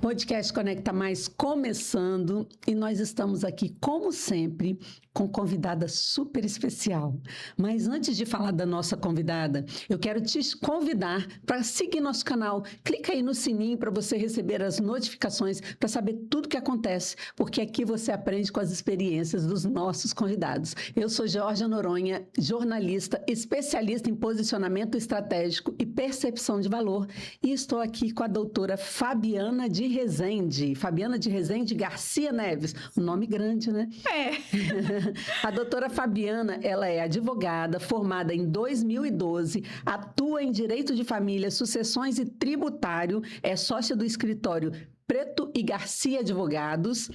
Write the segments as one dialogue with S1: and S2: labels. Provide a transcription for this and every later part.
S1: Podcast Conecta Mais começando e nós estamos aqui, como sempre, com convidada super especial. Mas antes de falar da nossa convidada, eu quero te convidar para seguir nosso canal. Clica aí no sininho para você receber as notificações, para saber tudo o que acontece, porque aqui você aprende com as experiências dos nossos convidados. Eu sou Georgia Noronha, jornalista, especialista em posicionamento estratégico e percepção de valor, e estou aqui com a doutora Fabiana de Rezende. Fabiana de Rezende Garcia Neves. Um nome grande, né?
S2: É.
S1: A doutora Fabiana, ela é advogada, formada em 2012, atua em Direito de Família, Sucessões e Tributário, é sócia do escritório Preto e Garcia Advogados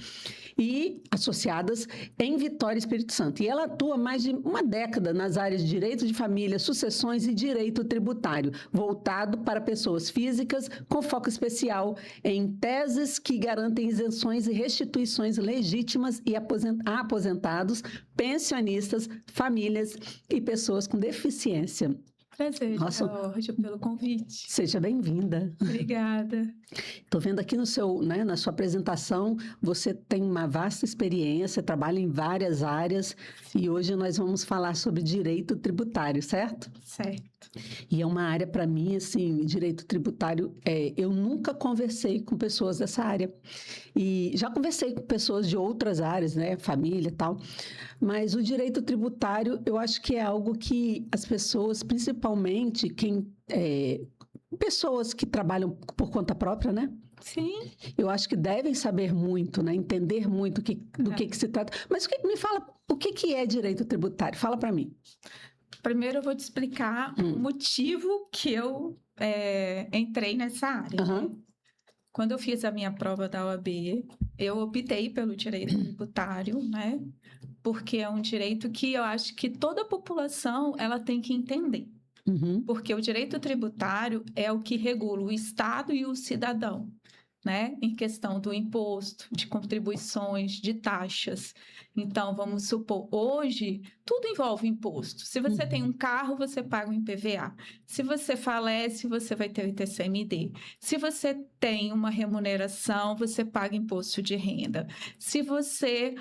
S1: e associadas em Vitória, Espírito Santo. E ela atua há mais de uma década nas áreas de Direito de Família, Sucessões e Direito Tributário, voltado para pessoas físicas, com foco especial em teses que garantem isenções e restituições legítimas e a aposentados, pensionistas, famílias e pessoas com deficiência.
S2: Prazer, Georgia, pelo convite.
S1: Seja bem-vinda.
S2: Obrigada.
S1: Estou vendo aqui na sua apresentação, você tem uma vasta experiência, trabalha em várias áreas e hoje nós vamos falar sobre direito tributário, certo?
S2: Certo.
S1: E é uma área, para mim, assim, direito tributário, eu nunca conversei com pessoas dessa área. E já conversei com pessoas de outras áreas, né, família e tal, mas o direito tributário, eu acho que é algo que as pessoas, principalmente pessoas que trabalham por conta própria, né?
S2: Sim.
S1: Eu acho que devem saber muito, né? Entender muito do que se trata. Mas me fala, o que é direito tributário? Fala para mim.
S2: Primeiro eu vou te explicar o motivo que eu entrei nessa área.
S1: Uhum.
S2: Né? Quando eu fiz a minha prova da OAB, eu optei pelo direito tributário, né? Porque é um direito que eu acho que toda a população ela tem que entender.
S1: Uhum.
S2: Porque o direito tributário é o que regula o Estado e o cidadão, né? Em questão do imposto, de contribuições, de taxas. Então, vamos supor, hoje, tudo envolve imposto. Se você tem um carro, você paga o IPVA. Se você falece, você vai ter o ITCMD. Se você tem uma remuneração, você paga imposto de renda. Se você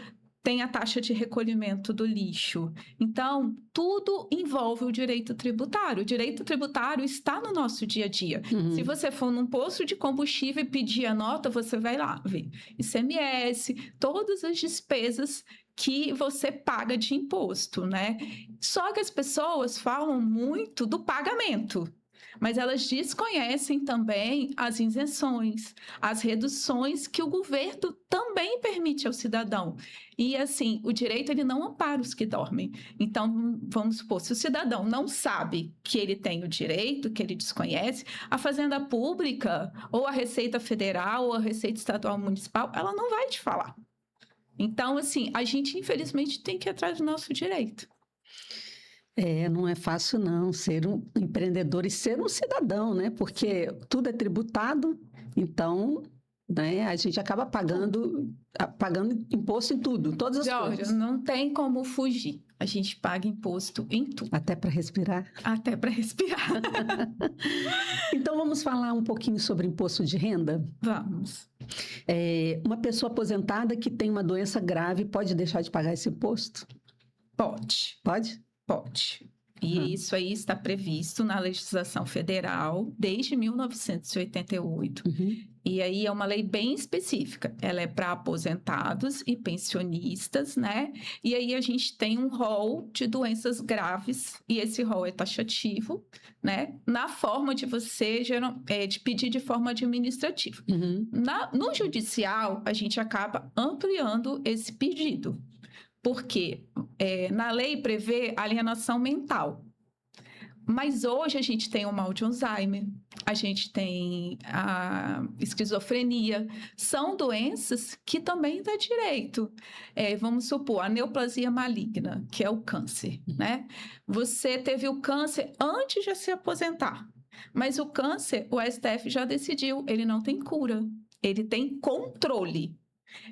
S2: tem a taxa de recolhimento do lixo. Então, tudo envolve o direito tributário. O direito tributário está no nosso dia a dia.
S1: Uhum.
S2: Se você for num posto de combustível e pedir a nota, você vai lá ver ICMS, todas as despesas que você paga de imposto, né? Só que as pessoas falam muito do pagamento. Mas elas desconhecem também as isenções, as reduções que o governo também permite ao cidadão. E, assim, o direito ele não ampara os que dormem. Então, vamos supor, se o cidadão não sabe que ele tem o direito, que ele desconhece, a Fazenda Pública, ou a Receita Federal, ou a Receita Estadual Municipal, ela não vai te falar. Então, assim, a gente, infelizmente, tem que ir atrás do nosso direito.
S1: Não é fácil não ser um empreendedor e ser um cidadão, né? Porque tudo é tributado, então, né, a gente acaba pagando imposto em tudo, todas as coisas.
S2: Não tem como fugir. A gente paga imposto em tudo.
S1: Até para respirar?
S2: Até para respirar.
S1: Então, vamos falar um pouquinho sobre imposto de renda?
S2: Vamos.
S1: Uma pessoa aposentada que tem uma doença grave pode deixar de pagar esse imposto?
S2: Pode.
S1: Pode?
S2: Pode. E isso aí está previsto na legislação federal desde 1988.
S1: Uhum.
S2: E aí é uma lei bem específica. Ela é para aposentados e pensionistas, né? E aí a gente tem um rol de doenças graves, e esse rol é taxativo, né? Na forma de você de pedir de forma administrativa.
S1: Uhum.
S2: No judicial, a gente acaba ampliando esse pedido. Porque na lei prevê alienação mental. Mas hoje a gente tem o mal de Alzheimer, a gente tem a esquizofrenia. São doenças que também dá direito. Vamos supor, a neoplasia maligna, que é o câncer, né? Você teve o câncer antes de se aposentar. Mas o câncer, o STF já decidiu, ele não tem cura, ele tem controle.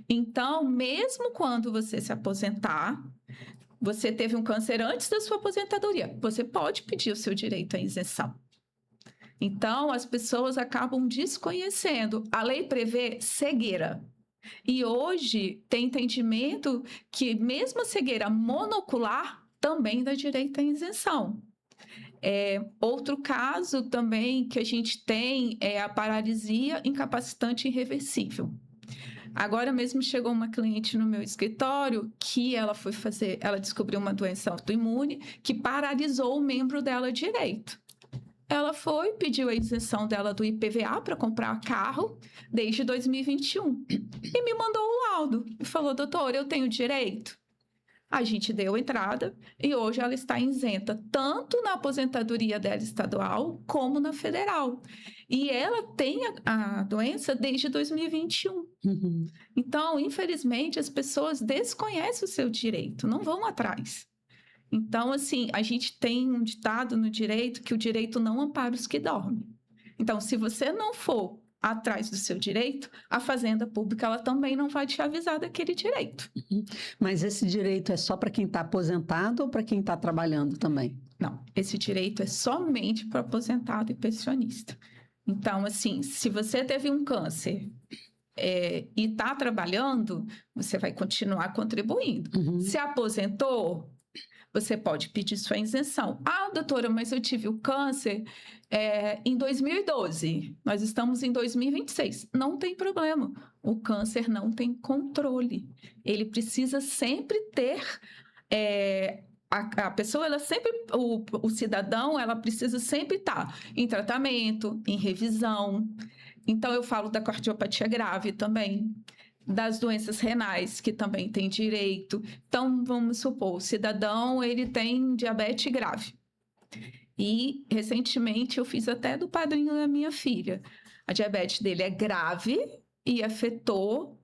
S2: Então, mesmo quando você se aposentar, você teve um câncer antes da sua aposentadoria, você pode pedir o seu direito à isenção. Então, as pessoas acabam desconhecendo. A lei prevê cegueira. E hoje tem entendimento que mesmo a cegueira monocular também dá direito à isenção. Outro caso também que a gente tem é a paralisia incapacitante irreversível. Agora mesmo chegou uma cliente no meu escritório que ela descobriu uma doença autoimune que paralisou o membro dela direito. Ela foi, pediu a isenção dela do IPVA para comprar carro desde 2021 e me mandou o laudo e falou: doutor, eu tenho direito? A gente deu entrada e hoje ela está isenta tanto na aposentadoria dela estadual como na federal. E ela tem a doença desde 2021.
S1: Uhum.
S2: Então, infelizmente, as pessoas desconhecem o seu direito, não vão atrás. Então, assim, a gente tem um ditado no direito que o direito não ampara os que dormem. Então, se você não for atrás do seu direito, a Fazenda Pública ela também não vai te avisar daquele direito.
S1: Mas esse direito é só para quem está aposentado ou para quem está trabalhando também?
S2: Não, esse direito é somente para aposentado e pensionista. Então, assim, se você teve um câncer e está trabalhando, você vai continuar contribuindo.
S1: Uhum.
S2: Se aposentou, você pode pedir sua isenção. Ah, doutora, mas eu tive o câncer em 2012. Nós estamos em 2026. Não tem problema. O câncer não tem controle. Ele precisa sempre ter... a pessoa, ela sempre... O cidadão, ela precisa sempre estar em tratamento, em revisão. Então, eu falo da cardiopatia grave também, das doenças renais, que também tem direito. Então, vamos supor, o cidadão, ele tem diabetes grave. E, recentemente, eu fiz até do padrinho da minha filha. A diabetes dele é grave e afetou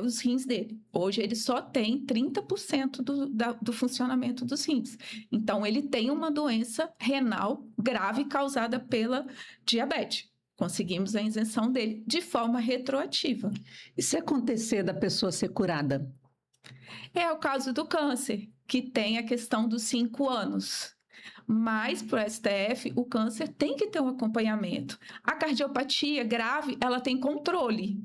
S2: os rins dele. Hoje, ele só tem 30% do funcionamento dos rins. Então, ele tem uma doença renal grave causada pela diabetes. Conseguimos a isenção dele de forma retroativa.
S1: E se acontecer da pessoa ser curada?
S2: É o caso do câncer, que tem a questão dos 5 anos. Mas, para o STF, o câncer tem que ter um acompanhamento. A cardiopatia grave, ela tem controle.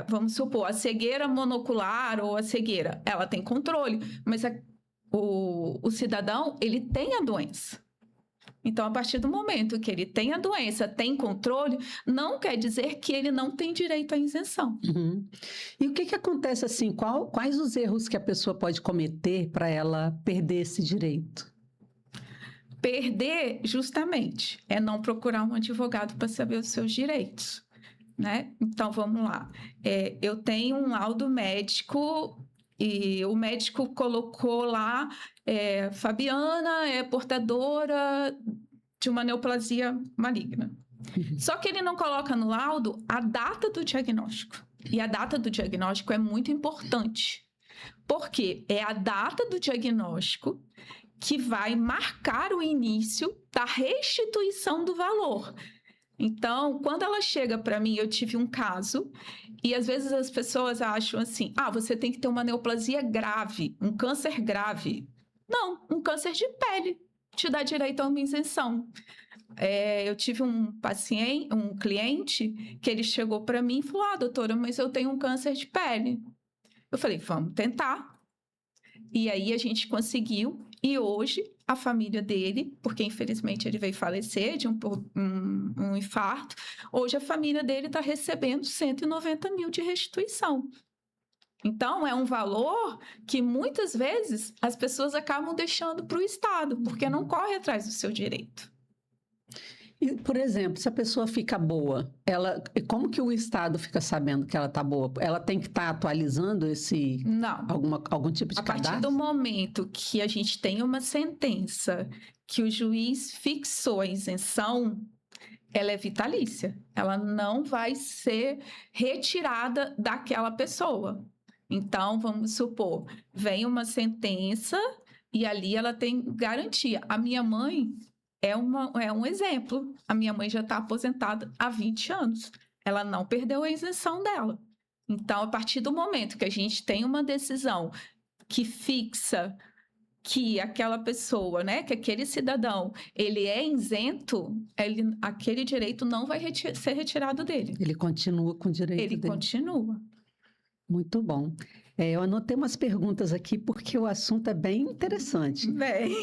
S2: Vamos supor, a cegueira monocular ou a cegueira, ela tem controle. Mas o cidadão, ele tem a doença. Então, a partir do momento que ele tem a doença, tem controle, não quer dizer que ele não tem direito à isenção.
S1: Uhum. E o que acontece assim? Quais os erros que a pessoa pode cometer para ela perder esse direito?
S2: Perder, justamente, é não procurar um advogado para saber os seus direitos, né? Então, vamos lá. Eu tenho um laudo médico e o médico colocou lá, Fabiana é portadora de uma neoplasia maligna. Só que ele não coloca no laudo a data do diagnóstico. E a data do diagnóstico é muito importante. Porque é a data do diagnóstico que vai marcar o início da restituição do valor. Então, quando ela chega para mim, eu tive um caso, e às vezes as pessoas acham assim, você tem que ter uma neoplasia grave, um câncer grave. Não, um câncer de pele te dá direito a uma isenção. Eu tive um cliente, que ele chegou para mim e falou, doutora, mas eu tenho um câncer de pele. Eu falei, vamos tentar. E aí a gente conseguiu, e hoje a família dele, porque infelizmente ele veio falecer de um infarto, hoje a família dele está recebendo 190 mil de restituição. Então, é um valor que muitas vezes as pessoas acabam deixando para o Estado, porque não corre atrás do seu direito.
S1: E, por exemplo, se a pessoa fica boa, como que o Estado fica sabendo que ela está boa? Ela tem que estar atualizando
S2: Não.
S1: algum tipo de cadastro?
S2: A partir do momento que a gente tem uma sentença que o juiz fixou a isenção, ela é vitalícia. Ela não vai ser retirada daquela pessoa. Então, vamos supor, vem uma sentença e ali ela tem garantia. A minha mãe é um exemplo. A minha mãe já está aposentada há 20 anos. Ela não perdeu a isenção dela. Então, a partir do momento que a gente tem uma decisão que fixa que aquela pessoa, né, que aquele cidadão, ele é isento, aquele direito não vai ser retirado dele.
S1: Ele continua com o direito
S2: Ele
S1: dele.
S2: continua.
S1: Muito bom. Eu anotei umas perguntas aqui porque o assunto é bem interessante.
S2: Bem,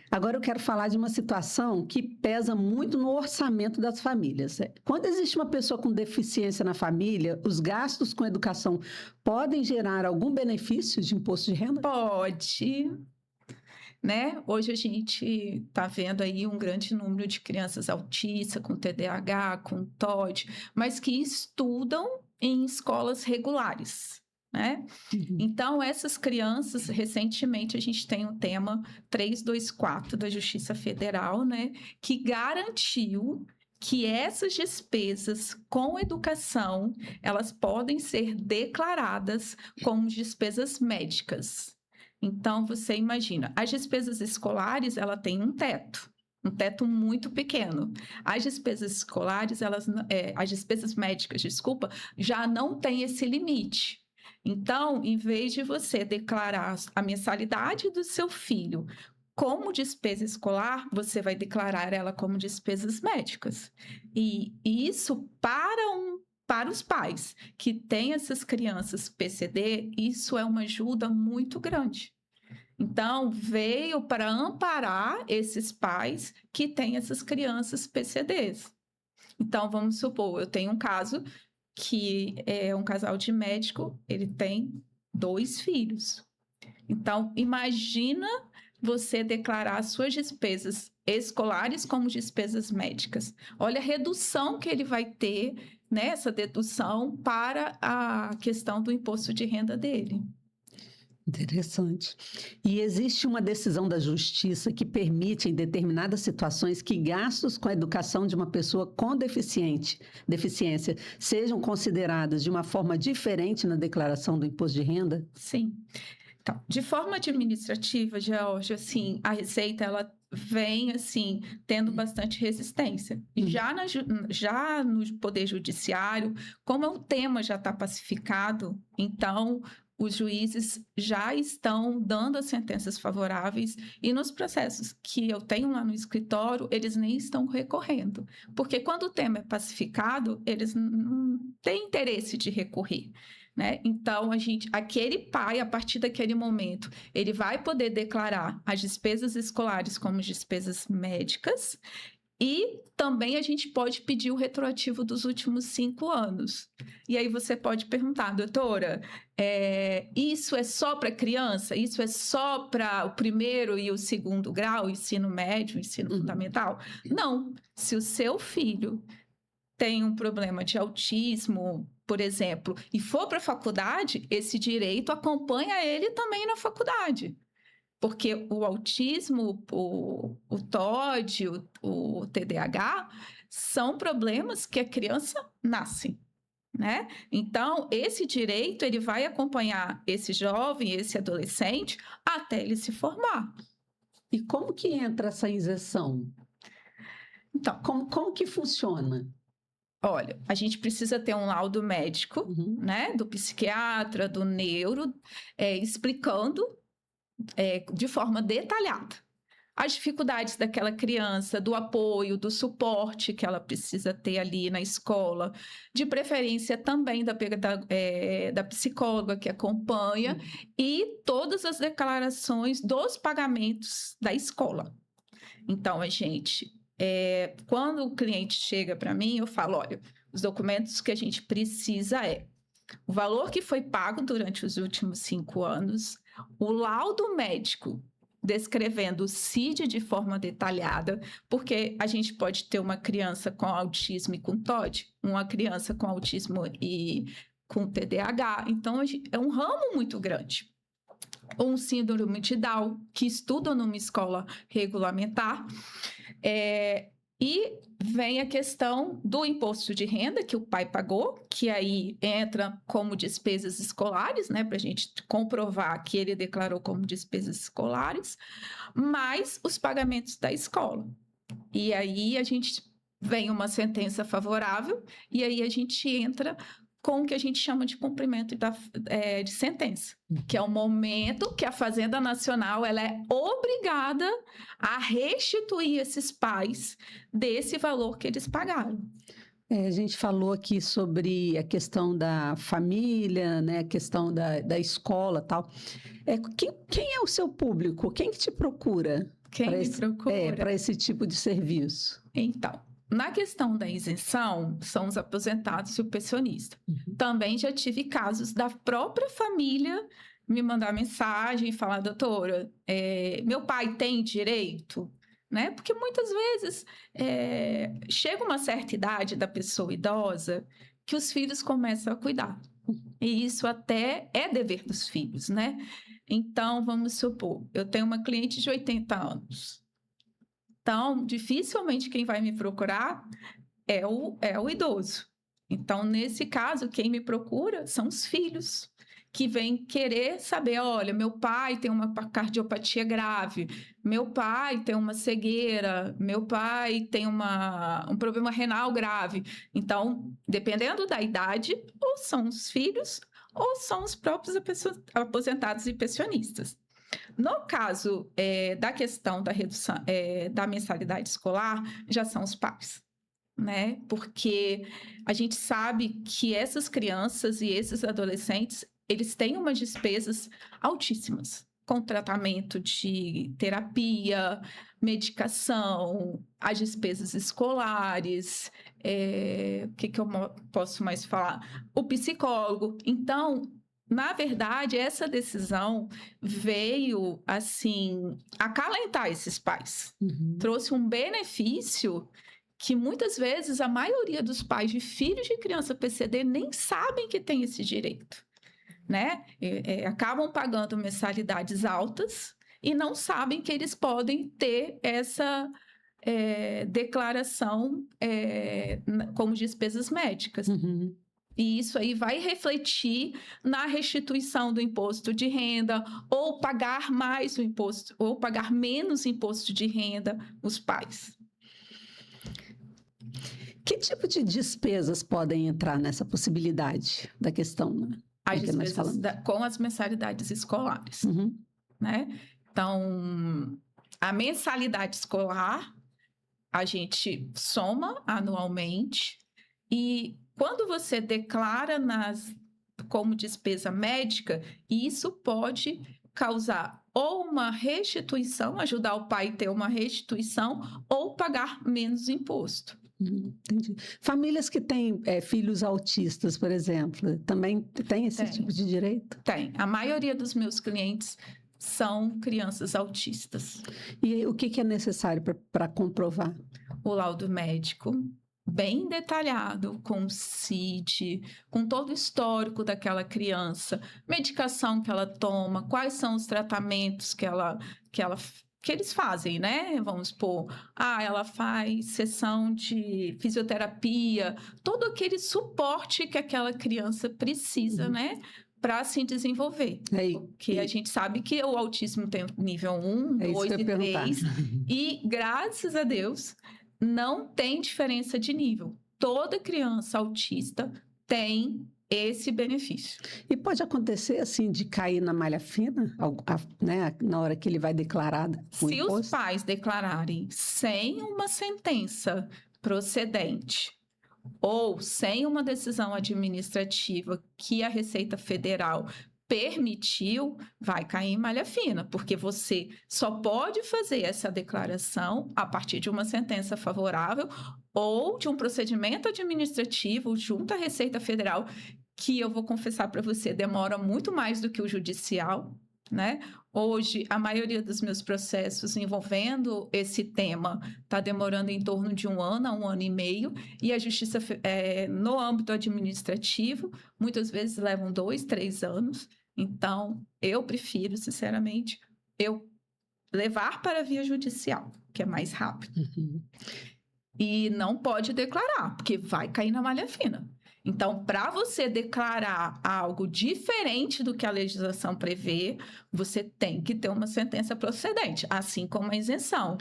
S1: Agora eu quero falar de uma situação que pesa muito no orçamento das famílias. Quando existe uma pessoa com deficiência na família, os gastos com educação podem gerar algum benefício de imposto de renda?
S2: pode, né? Hoje a gente está vendo aí um grande número de crianças autistas, com TDAH, com TOD, mas que estudam em escolas regulares, né?
S1: Uhum.
S2: Então, essas crianças, recentemente a gente tem o tema 324 da Justiça Federal, né? Que garantiu que essas despesas com educação, elas podem ser declaradas como despesas médicas. Então, você imagina, as despesas escolares, ela tem um teto muito pequeno. As despesas escolares, as despesas médicas, desculpa, já não tem esse limite. Então, em vez de você declarar a mensalidade do seu filho como despesa escolar, você vai declarar ela como despesas médicas. E isso para os pais que têm essas crianças PCD, isso é uma ajuda muito grande. Então, veio para amparar esses pais que têm essas crianças PCDs. Então, vamos supor, eu tenho um caso que é um casal de médico, ele tem 2 filhos. Então, imagina você declarar suas despesas escolares como despesas médicas. Olha a redução que ele vai ter nessa dedução para a questão do imposto de renda dele.
S1: Interessante. E existe uma decisão da Justiça que permite, em determinadas situações, que gastos com a educação de uma pessoa com deficiência sejam considerados de uma forma diferente na declaração do imposto de renda?
S2: Sim. Então, de forma administrativa, Georgia, assim, a Receita, ela vem, assim, tendo bastante resistência. E já no Poder Judiciário, como o tema já está pacificado, então os juízes já estão dando as sentenças favoráveis e nos processos que eu tenho lá no escritório, eles nem estão recorrendo. Porque quando o tema é pacificado, eles não têm interesse de recorrer. Né? Então, aquele pai, a partir daquele momento, ele vai poder declarar as despesas escolares como despesas médicas e também a gente pode pedir o retroativo dos últimos 5 anos. E aí você pode perguntar, doutora, isso é só para criança? Isso é só para o primeiro e o segundo grau, ensino médio, ensino fundamental? Não. Se o seu filho tem um problema de autismo, por exemplo, e for para a faculdade, esse direito acompanha ele também na faculdade. Porque o autismo, o TOD, o TDAH, são problemas que a criança nasce, né? Então, esse direito, ele vai acompanhar esse jovem, esse adolescente, até ele se formar.
S1: E como que entra essa isenção? Então, como que funciona?
S2: Olha, a gente precisa ter um laudo médico, né, do psiquiatra, do neuro, explicando de forma detalhada as dificuldades daquela criança, do apoio, do suporte que ela precisa ter ali na escola, de preferência também da psicóloga que acompanha, e todas as declarações dos pagamentos da escola. Então, quando o cliente chega para mim, eu falo, olha, os documentos que a gente precisa o valor que foi pago durante os últimos 5 anos, o laudo médico descrevendo o CID de forma detalhada, porque a gente pode ter uma criança com autismo e com TOD, uma criança com autismo e com TDAH, então é um ramo muito grande. Um síndrome de Down, que estuda numa escola regulamentar, e vem a questão do imposto de renda que o pai pagou, que aí entra como despesas escolares, né, para a gente comprovar que ele declarou como despesas escolares, mais os pagamentos da escola. E aí vem uma sentença favorável, e aí a gente entra com o que a gente chama de cumprimento de sentença, que é o momento que a Fazenda Nacional ela é obrigada a restituir esses pais desse valor que eles pagaram.
S1: A gente falou aqui sobre a questão da família, né, a questão da escola e tal. Quem é o seu público? Quem que te procura?
S2: Quem me procura?
S1: Para esse tipo de serviço.
S2: Então, na questão da isenção, são os aposentados e o pensionista. Também já tive casos da própria família me mandar mensagem e falar, doutora, meu pai tem direito? Né? Porque muitas vezes chega uma certa idade da pessoa idosa que os filhos começam a cuidar. E isso até é dever dos filhos, né? Então, vamos supor, eu tenho uma cliente de 80 anos. Então, dificilmente quem vai me procurar é o idoso. Então, nesse caso, quem me procura são os filhos, que vêm querer saber, olha, meu pai tem uma cardiopatia grave, meu pai tem uma cegueira, meu pai tem um problema renal grave. Então, dependendo da idade, ou são os filhos, ou são os próprios aposentados e pensionistas. No caso da questão da redução da mensalidade escolar, já são os pais, né? Porque a gente sabe que essas crianças e esses adolescentes, eles têm umas despesas altíssimas, com tratamento de terapia, medicação, as despesas escolares, o que eu posso mais falar? O psicólogo. Então, na verdade, essa decisão veio, assim, acalentar esses pais. Trouxe um benefício que, muitas vezes, a maioria dos pais de filhos de criança PCD nem sabem que tem esse direito, né? Acabam pagando mensalidades altas e não sabem que eles podem ter essa declaração como despesas médicas. E isso aí vai refletir na restituição do imposto de renda, ou pagar mais o imposto, ou pagar menos imposto de renda os pais.
S1: Que tipo de despesas podem entrar nessa possibilidade da questão? Né?
S2: As despesas com as mensalidades escolares, né? Então, a mensalidade escolar, a gente soma anualmente e quando você declara como despesa médica, isso pode causar ou uma restituição, ajudar o pai a ter uma restituição, ou pagar menos imposto.
S1: Entendi. Famílias que têm filhos autistas, por exemplo, também tem esse tipo de direito?
S2: Tem. A maioria dos meus clientes são crianças autistas.
S1: E o que é necessário para comprovar?
S2: O laudo médico, bem detalhado, com o CID, com todo o histórico daquela criança, medicação que ela toma, quais são os tratamentos que eles fazem, né? Vamos supor, ela faz sessão de fisioterapia, todo aquele suporte que aquela criança precisa, né? Para se desenvolver. Porque a gente sabe que o autismo tem nível 1, 2 e 3, e graças a Deus não tem diferença de nível. Toda criança autista tem esse benefício.
S1: E pode acontecer, assim, de cair na malha fina, né, na hora que ele vai declarar o imposto?
S2: Se os pais declararem sem uma sentença procedente ou sem uma decisão administrativa que a Receita Federal permitiu, vai cair em malha fina, porque você só pode fazer essa declaração a partir de uma sentença favorável ou de um procedimento administrativo junto à Receita Federal, que eu vou confessar para você, demora muito mais do que o judicial, né? Hoje, a maioria dos meus processos envolvendo esse tema está demorando em torno de 1 ano a 1 ano e meio, e a justiça, no âmbito administrativo, muitas vezes levam 2, 3 anos. Então, eu prefiro, sinceramente, levar para a via judicial, que é mais rápido. E não pode declarar, porque vai cair na malha fina. Então, para você declarar algo diferente do que a legislação prevê, você tem que ter uma sentença procedente, assim como a isenção.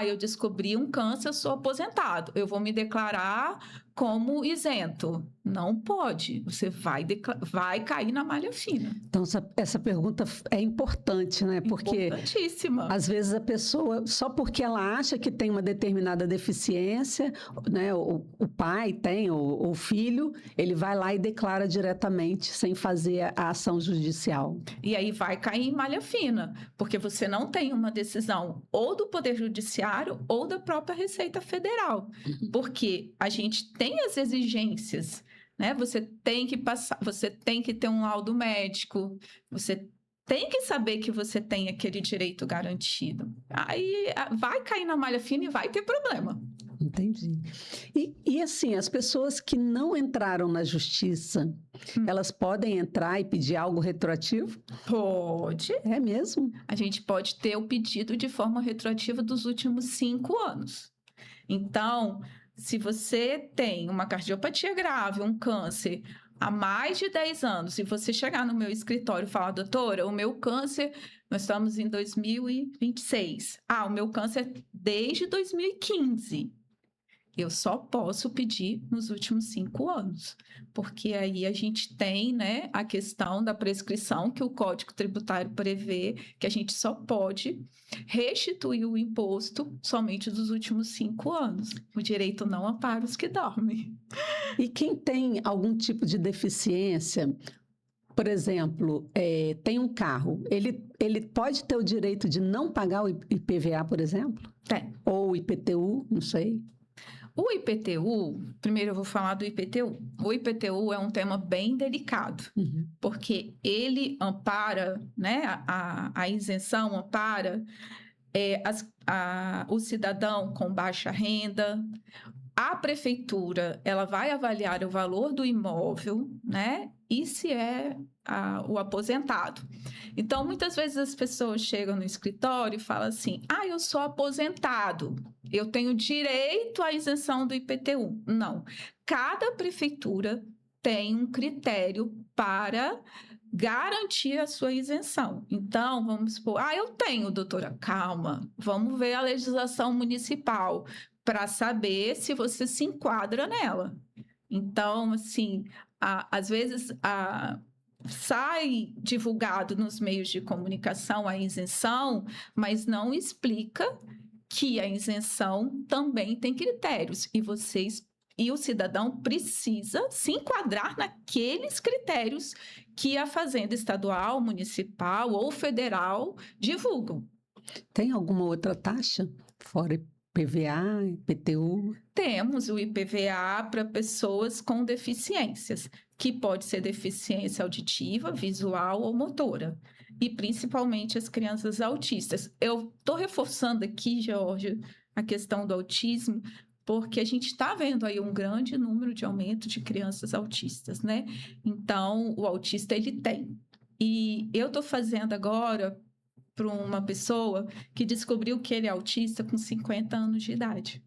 S2: Eu descobri um câncer, eu sou aposentado, eu vou me declarar como isento. Não pode. Você vai cair na malha fina.
S1: Então, essa pergunta é importante, né? Porque
S2: Importantíssima.
S1: às vezes a pessoa, só porque ela acha que tem uma determinada deficiência, né? O pai tem, ou o filho, ele vai lá e declara diretamente, sem fazer a ação judicial.
S2: E aí vai cair em malha fina, porque você não tem uma decisão ou do Poder Judiciário ou da própria Receita Federal. Porque a gente tem as exigências, né? Você tem que passar, você tem que ter um laudo médico, você tem que saber que você tem aquele direito garantido. Aí vai cair na malha fina e vai ter problema.
S1: Entendi. E assim, as pessoas que não entraram na justiça, elas podem entrar e pedir algo retroativo?
S2: Pode.
S1: É mesmo?
S2: A gente pode ter o pedido de forma retroativa dos últimos 5 anos. Então, se você tem uma cardiopatia grave, um câncer há mais de 10 anos, e você chegar no meu escritório e falar, doutora, o meu câncer, nós estamos em 2026. O meu câncer desde 2015. Eu só posso pedir nos últimos 5 anos, porque aí a gente tem, né, a questão da prescrição que o Código Tributário prevê, que a gente só pode restituir o imposto somente dos últimos 5 anos. O direito não ampara os que dormem.
S1: E quem tem algum tipo de deficiência, por exemplo, tem um carro, ele pode ter o direito de não pagar o IPVA, por exemplo?
S2: Tem.
S1: Ou o IPTU, não sei.
S2: O IPTU, primeiro eu vou falar do IPTU. O IPTU é um tema bem delicado, porque ele ampara, né, a isenção ampara o cidadão com baixa renda. A prefeitura, ela vai avaliar o valor do imóvel, né, e se é o aposentado. Então, muitas vezes as pessoas chegam no escritório e falam assim, eu sou aposentado, eu tenho direito à isenção do IPTU. Não, cada prefeitura tem um critério para garantir a sua isenção. Então, vamos supor, eu tenho, doutora, calma, vamos ver a legislação municipal para saber se você se enquadra nela. Então, assim, às vezes sai divulgado nos meios de comunicação a isenção, mas não explica que a isenção também tem critérios e o cidadão precisa se enquadrar naqueles critérios que a Fazenda Estadual, Municipal ou Federal divulgam.
S1: Tem alguma outra taxa fora IPVA, IPTU?
S2: Temos o IPVA para pessoas com deficiências, que pode ser deficiência auditiva, visual ou motora, e principalmente as crianças autistas. Eu estou reforçando aqui, Georgia, a questão do autismo, porque a gente está vendo aí um grande número de aumento de crianças autistas, né? Então, o autista, ele tem. E eu estou fazendo agora para uma pessoa que descobriu que ele é autista com 50 anos de idade.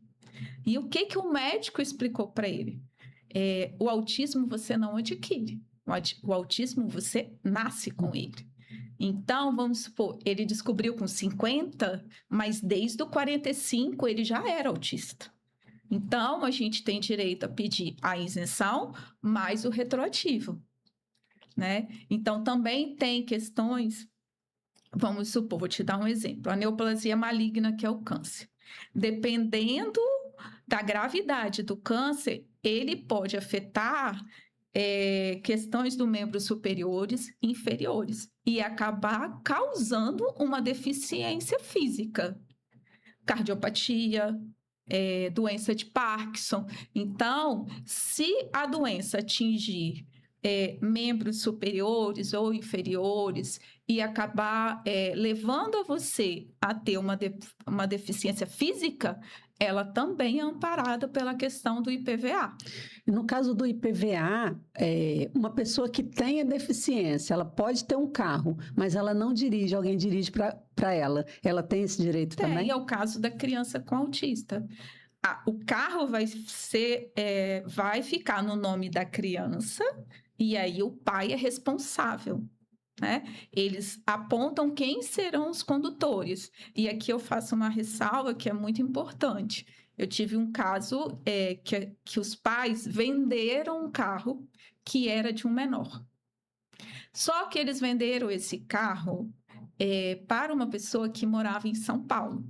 S2: E o que o médico explicou para ele? O autismo você não adquire. O autismo você nasce com ele. Então, vamos supor, ele descobriu com 50, mas desde o 45 ele já era autista. Então, a gente tem direito a pedir a isenção mais o retroativo, né? Então, também tem questões, vamos supor, vou te dar um exemplo, a neoplasia maligna, que é o câncer. Dependendo da gravidade do câncer, ele pode afetar questões do membro superiores e inferiores e acabar causando uma deficiência física, cardiopatia, doença de Parkinson. Então, se a doença atingir membros superiores ou inferiores e acabar levando a você a ter uma deficiência física, ela também é amparada pela questão do IPVA.
S1: No caso do IPVA, uma pessoa que tenha deficiência, ela pode ter um carro, mas ela não dirige, alguém dirige para ela. Ela tem esse direito também?
S2: É o caso da criança com autista. O carro vai ficar no nome da criança e aí o pai é responsável, né? Eles apontam quem serão os condutores. E aqui eu faço uma ressalva que é muito importante. Eu tive um caso que os pais venderam um carro que era de um menor. Só que eles venderam esse carro para uma pessoa que morava em São Paulo.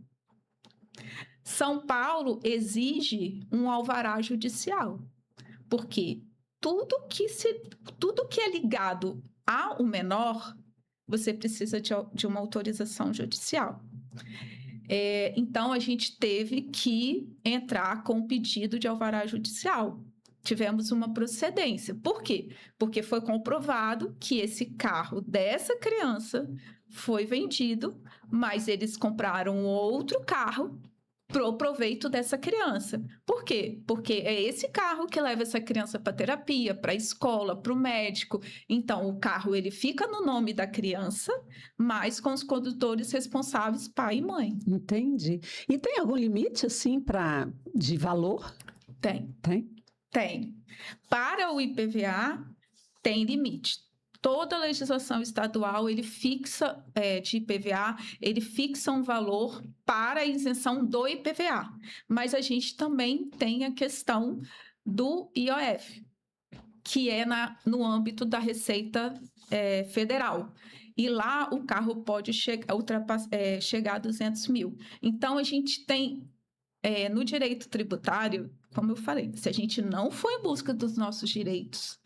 S2: São Paulo exige um alvará judicial, porque tudo que é ligado ao menor, você precisa de uma autorização judicial. Então, a gente teve que entrar com o pedido de alvará judicial. Tivemos uma procedência. Por quê? Porque foi comprovado que esse carro dessa criança foi vendido, mas eles compraram outro carro para o proveito dessa criança. Por quê? Porque é esse carro que leva essa criança para terapia, para a escola, para o médico. Então, o carro ele fica no nome da criança, mas com os condutores responsáveis, pai e mãe.
S1: Entendi. E tem algum limite, assim, de valor?
S2: Tem.
S1: Tem?
S2: Para o IPVA, tem limite. Toda a legislação estadual, ele fixa, de IPVA, ele fixa um valor para a isenção do IPVA. Mas a gente também tem a questão do IOF, que é no âmbito da Receita Federal. E lá o carro pode chegar a 200 mil. Então, a gente tem, no direito tributário, como eu falei, se a gente não for em busca dos nossos direitos,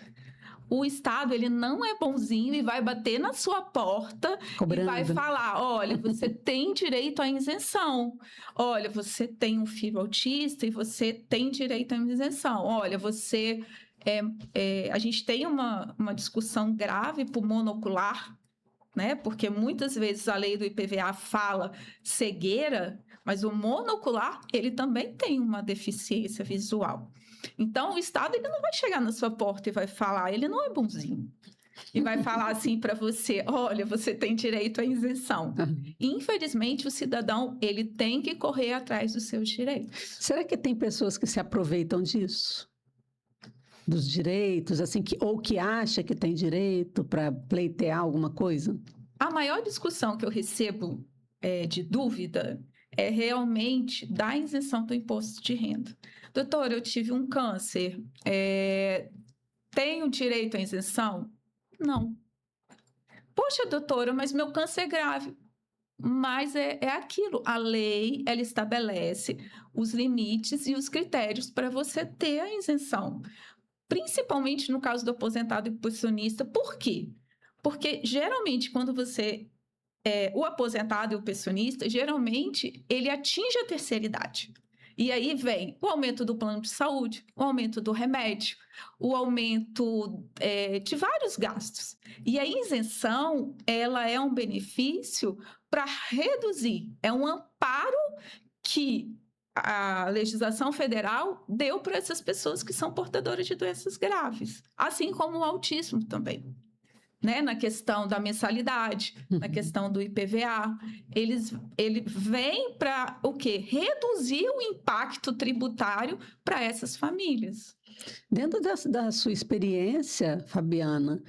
S2: o Estado ele não é bonzinho e vai bater na sua porta
S1: Cobrando.
S2: E vai falar, olha, você tem direito à isenção. Olha, você tem um filho autista e você tem direito à isenção. Olha, você... a gente tem uma discussão grave para o monocular, né? Porque muitas vezes a lei do IPVA fala cegueira, mas o monocular ele também tem uma deficiência visual. Então, o Estado ele não vai chegar na sua porta e vai falar, ele não é bonzinho. E vai falar assim para você, olha, você tem direito à isenção. Infelizmente, o cidadão ele tem que correr atrás dos seus direitos.
S1: Será que tem pessoas que se aproveitam disso? Dos direitos, assim, ou que acha que tem direito para pleitear alguma coisa?
S2: A maior discussão que eu recebo de dúvida é realmente da isenção do imposto de renda. Doutor, eu tive um câncer, tenho direito à isenção? Não. Poxa, doutora, mas meu câncer é grave. Mas é aquilo, a lei, ela estabelece os limites e os critérios para você ter a isenção. Principalmente no caso do aposentado e pensionista. Por quê? Porque, geralmente, quando o aposentado e o pensionista, geralmente, ele atinge a terceira idade. E aí vem o aumento do plano de saúde, o aumento do remédio, o aumento de vários gastos. E a isenção, ela é um benefício para reduzir, é um amparo que a legislação federal deu para essas pessoas que são portadoras de doenças graves, assim como o autismo também. Né, na questão da mensalidade, na questão do IPVA, ele vem para o quê? Reduzir o impacto tributário para essas famílias.
S1: Dentro da sua experiência, Fabiana,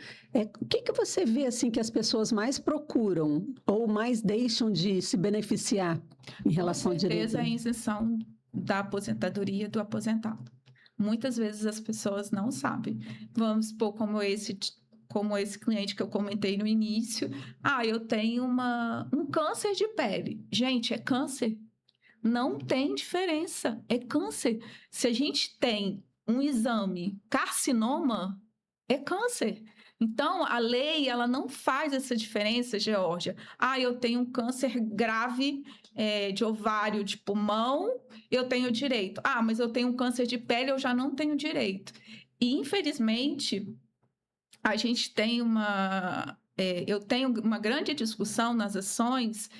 S1: o que você vê assim que as pessoas mais procuram ou mais deixam de se beneficiar em relação ao direito?
S2: Com certeza, a isenção da aposentadoria do aposentado. Muitas vezes as pessoas não sabem. Vamos supor como esse cliente que eu comentei no início. Eu tenho um câncer de pele. Gente, é câncer. Não tem diferença. É câncer. Se a gente tem um exame carcinoma, é câncer. Então, a lei, ela não faz essa diferença, Geórgia. Eu tenho um câncer grave de ovário, de pulmão, eu tenho direito. Mas eu tenho um câncer de pele, eu já não tenho direito. E, infelizmente, a gente tem eu tenho uma grande discussão nas ações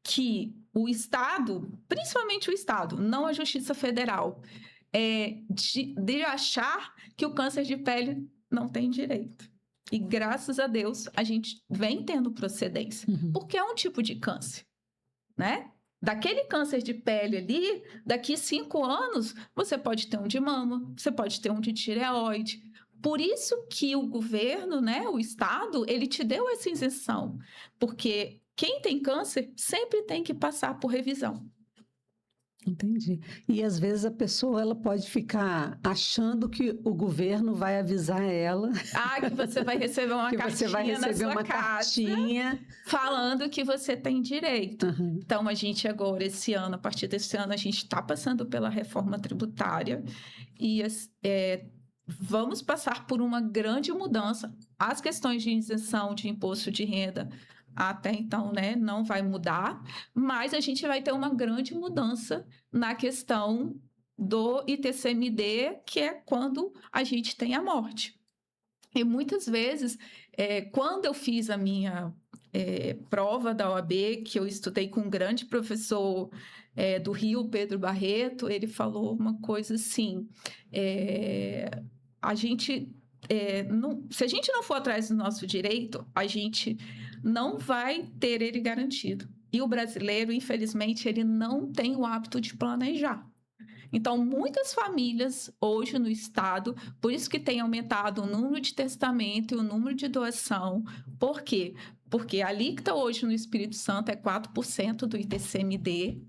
S2: que o Estado, principalmente o Estado, não a Justiça Federal, de achar que o câncer de pele não tem direito. E, graças a Deus, a gente vem tendo procedência, porque é um tipo de câncer, né? Daquele câncer de pele ali, daqui 5 anos, você pode ter um de mama, você pode ter um de tireoide. Por isso que o governo, né, o Estado, ele te deu essa isenção. Porque quem tem câncer sempre tem que passar por revisão.
S1: Entendi. E às vezes a pessoa ela pode ficar achando que o governo vai avisar ela
S2: Ah, que você vai receber uma
S1: que você vai
S2: cartinha na
S1: receber
S2: sua
S1: uma
S2: casa
S1: cartinha.
S2: falando que você tem direito.
S1: Aham.
S2: Então, a gente agora, esse ano, a partir desse ano, a gente está passando pela reforma tributária e vamos passar por uma grande mudança. As questões de isenção de imposto de renda, até então, né, não vai mudar, mas a gente vai ter uma grande mudança na questão do ITCMD, que é quando a gente tem a morte. E muitas vezes, quando eu fiz a minha prova da OAB, que eu estudei com um grande professor do Rio, Pedro Barreto, ele falou uma coisa assim: a gente, se a gente não for atrás do nosso direito, a gente não vai ter ele garantido. E o brasileiro, infelizmente, ele não tem o hábito de planejar. Então, muitas famílias hoje no estado, por isso que tem aumentado o número de testamento e o número de doação. Por quê? Porque a alíquota hoje no Espírito Santo é 4% do ITCMD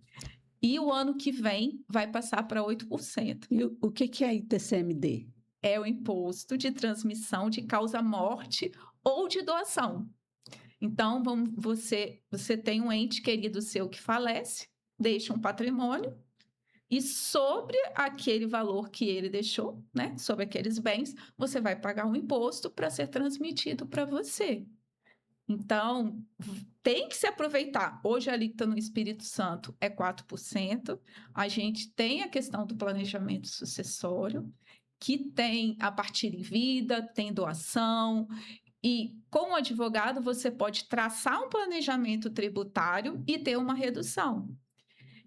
S2: e o ano que vem vai passar para 8%.
S1: E o que é ITCMD?
S2: É o imposto de transmissão de causa-morte ou de doação. Então, você tem um ente querido seu que falece, deixa um patrimônio, e sobre aquele valor que ele deixou, né, sobre aqueles bens, você vai pagar um imposto para ser transmitido para você. Então, tem que se aproveitar. Hoje a alíquota no Espírito Santo é 4%. A gente tem a questão do planejamento sucessório, que tem a partilha em vida, tem doação, e com o advogado você pode traçar um planejamento tributário e ter uma redução.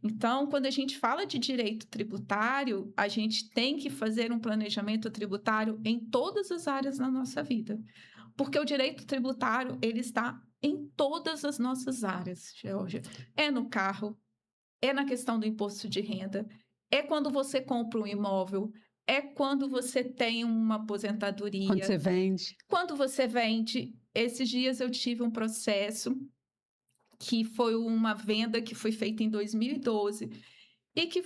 S2: Então, quando a gente fala de direito tributário, a gente tem que fazer um planejamento tributário em todas as áreas da nossa vida. Porque o direito tributário, ele está em todas as nossas áreas, Georgia. É no carro, é na questão do imposto de renda, é quando você compra um imóvel, é quando você tem uma aposentadoria.
S1: Quando você vende.
S2: Quando você vende. Esses dias eu tive um processo que foi uma venda que foi feita em 2012 e que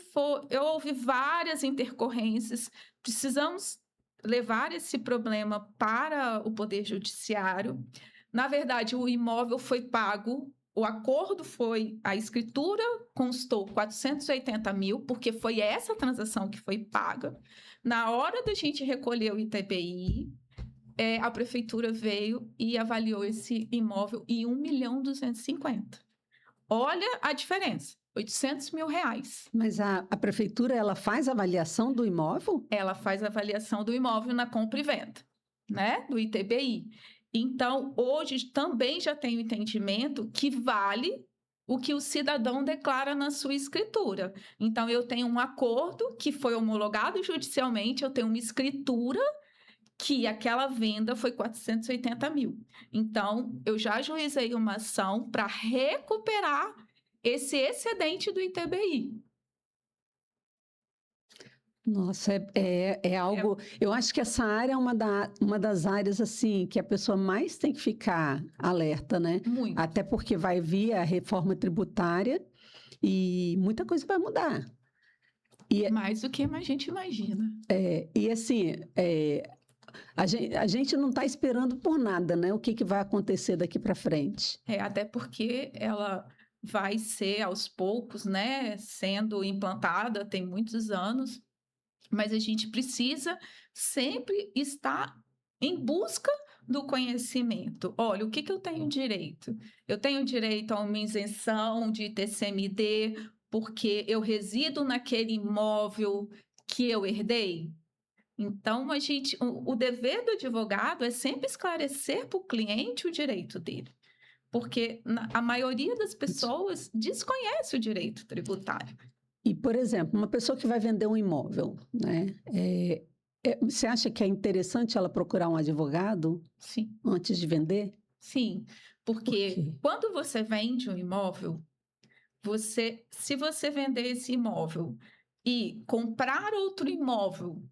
S2: eu ouvi várias intercorrências. Precisamos levar esse problema para o Poder Judiciário. Na verdade, o imóvel foi pago, o acordo foi, a escritura constou 480 mil, porque foi essa transação que foi paga. Na hora da gente recolher o ITBI, a prefeitura veio e avaliou esse imóvel em 1.250.000. Olha a diferença, 800 mil reais.
S1: Mas a prefeitura ela faz avaliação do imóvel?
S2: Ela faz avaliação do imóvel na compra e venda, né? Do ITBI. Então, hoje também já tem o entendimento que vale o que o cidadão declara na sua escritura. Então, eu tenho um acordo que foi homologado judicialmente, eu tenho uma escritura que aquela venda foi 480 mil. Então, eu já ajuizei uma ação para recuperar esse excedente do ITBI.
S1: Nossa, é algo. Eu acho que essa área é uma das áreas assim que a pessoa mais tem que ficar alerta, né?
S2: Muito.
S1: Até porque vai vir a reforma tributária e muita coisa vai mudar.
S2: Mais do que a gente imagina.
S1: E assim, a gente não está esperando por nada, né? O que vai acontecer daqui para frente.
S2: Até porque ela vai ser aos poucos, né, sendo implantada, tem muitos anos, mas a gente precisa sempre estar em busca do conhecimento. Olha, o que eu tenho direito? Eu tenho direito a uma isenção de ITCMD porque eu resido naquele imóvel que eu herdei? Então, o dever do advogado é sempre esclarecer para o cliente o direito dele, porque a maioria das pessoas desconhece o direito tributário.
S1: E, por exemplo, uma pessoa que vai vender um imóvel, né? Você acha que é interessante ela procurar um advogado?
S2: Sim.
S1: Antes de vender?
S2: Sim, porque quando você vende um imóvel, se você vender esse imóvel e comprar outro imóvel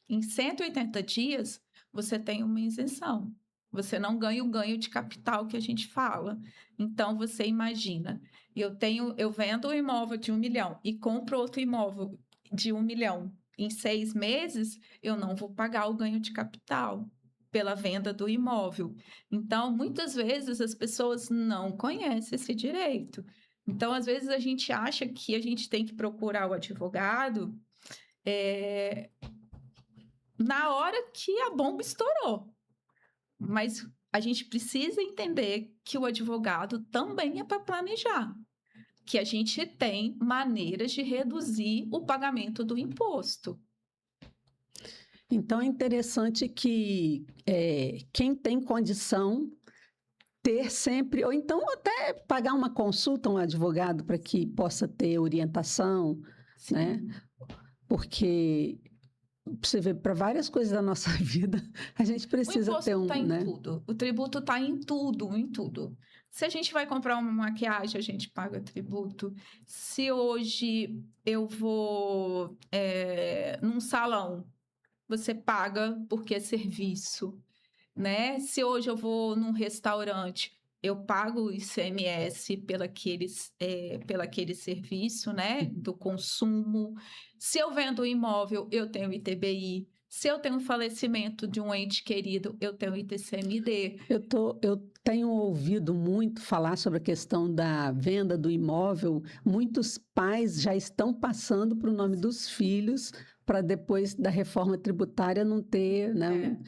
S2: em 180 dias, você tem uma isenção. Você não ganha o ganho de capital que a gente fala. Então, você imagina, eu vendo um imóvel de 1 milhão e compro outro imóvel de 1 milhão em 6 meses, eu não vou pagar o ganho de capital pela venda do imóvel. Então, muitas vezes as pessoas não conhecem esse direito. Então, às vezes a gente acha que a gente tem que procurar o advogado na hora que a bomba estourou. Mas a gente precisa entender que o advogado também é para planejar, que a gente tem maneiras de reduzir o pagamento do imposto.
S1: Então, é interessante que quem tem condição ter sempre, ou então até pagar uma consulta a um advogado para que possa ter orientação,
S2: Sim.
S1: né? Porque você vê, para várias coisas da nossa vida, a gente precisa ter
S2: O imposto está em
S1: né?
S2: tudo. O tributo está em tudo, em tudo. Se a gente vai comprar uma maquiagem, a gente paga tributo. Se hoje eu vou num salão, você paga porque é serviço, né? Se hoje eu vou num restaurante, eu pago o ICMS pelo aquele serviço, né? Do consumo. Se eu vendo um imóvel, eu tenho ITBI. Se eu tenho um falecimento de um ente querido, eu tenho ITCMD.
S1: Eu tenho ouvido muito falar sobre a questão da venda do imóvel. Muitos pais já estão passando para o nome dos filhos para depois da reforma tributária não ter, né?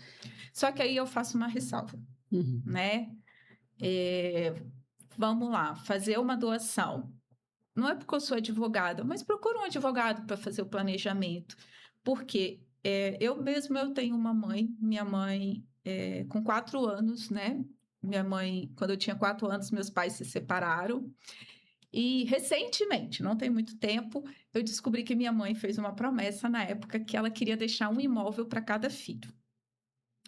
S2: Só que aí eu faço uma ressalva,
S1: Uhum.
S2: né? Vamos lá, fazer uma doação. Não é porque eu sou advogada, mas procura um advogado para fazer o planejamento. Porque eu tenho uma mãe, minha mãe com 4 anos, né? Minha mãe, quando eu tinha 4 anos, meus pais se separaram. E recentemente, não tem muito tempo, eu descobri que minha mãe fez uma promessa na época que ela queria deixar um imóvel para cada filho.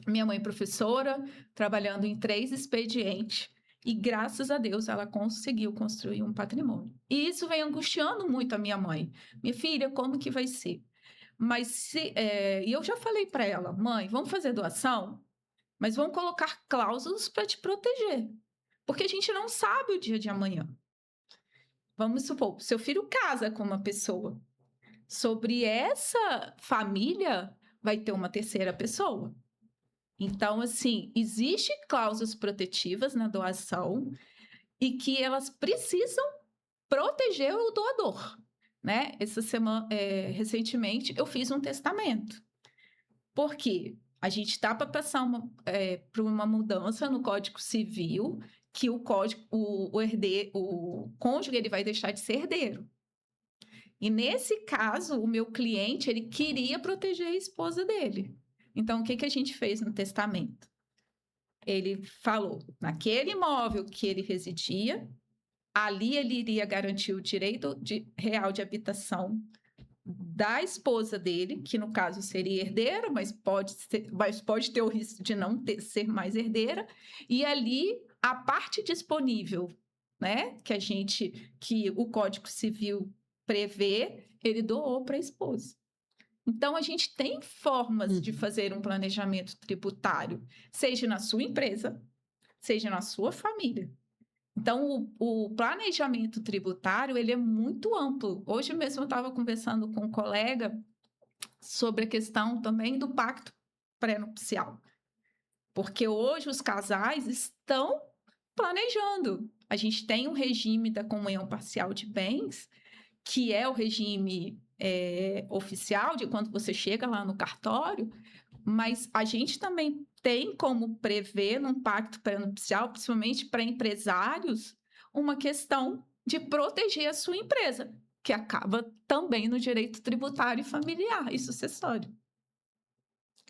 S2: Minha mãe professora, trabalhando em 3 expedientes, e graças a Deus ela conseguiu construir um patrimônio. E isso vem angustiando muito a minha mãe. Minha filha, como que vai ser? Mas e eu já falei para ela, mãe, vamos fazer doação, mas vamos colocar cláusulas para te proteger. Porque a gente não sabe o dia de amanhã. Vamos supor, seu filho casa com uma pessoa. Sobre essa família vai ter uma terceira pessoa. Então, assim, existem cláusulas protetivas na doação e que elas precisam proteger o doador, né? Essa semana, recentemente, eu fiz um testamento. Por quê? A gente está para passar por uma mudança no Código Civil que o cônjuge ele vai deixar de ser herdeiro. E nesse caso, o meu cliente ele queria proteger a esposa dele. Então, o que a gente fez no testamento? Ele falou, naquele imóvel que ele residia, ali ele iria garantir o direito real de habitação da esposa dele, que no caso seria herdeira, mas pode ter o risco de não ser mais herdeira, e ali a parte disponível, né, que o Código Civil prevê, ele doou para a esposa. Então, a gente tem formas de fazer um planejamento tributário, seja na sua empresa, seja na sua família. Então, o planejamento tributário, ele é muito amplo. Hoje mesmo eu estava conversando com um colega sobre a questão também do pacto pré-nupcial. Porque hoje os casais estão planejando. A gente tem um regime da comunhão parcial de bens, que é o regime oficial de quando você chega lá no cartório, mas a gente também tem como prever num pacto pré-nupcial, principalmente para empresários, uma questão de proteger a sua empresa, que acaba também no direito tributário familiar e sucessório.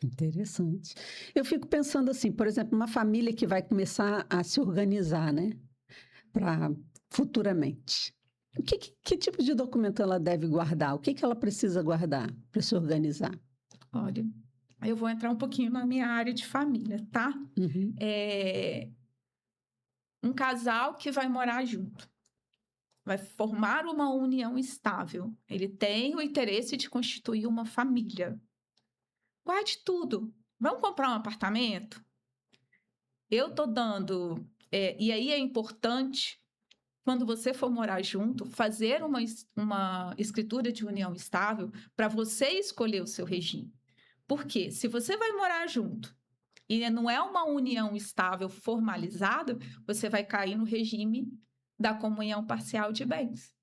S1: Interessante. Eu fico pensando assim, por exemplo, uma família que vai começar a se organizar, né, para futuramente. Que tipo de documento ela deve guardar? O que ela precisa guardar para se organizar?
S2: Olha, eu vou entrar um pouquinho na minha área de família, tá?
S1: Uhum.
S2: Um casal que vai morar junto, vai formar uma união estável. Ele tem o interesse de constituir uma família. Guarde tudo. Vamos comprar um apartamento? eu tô dando... e aí é importante, quando você for morar junto, fazer uma escritura de união estável para você escolher o seu regime. Porque se você vai morar junto e não é uma união estável formalizada, você vai cair no regime da comunhão parcial de bens.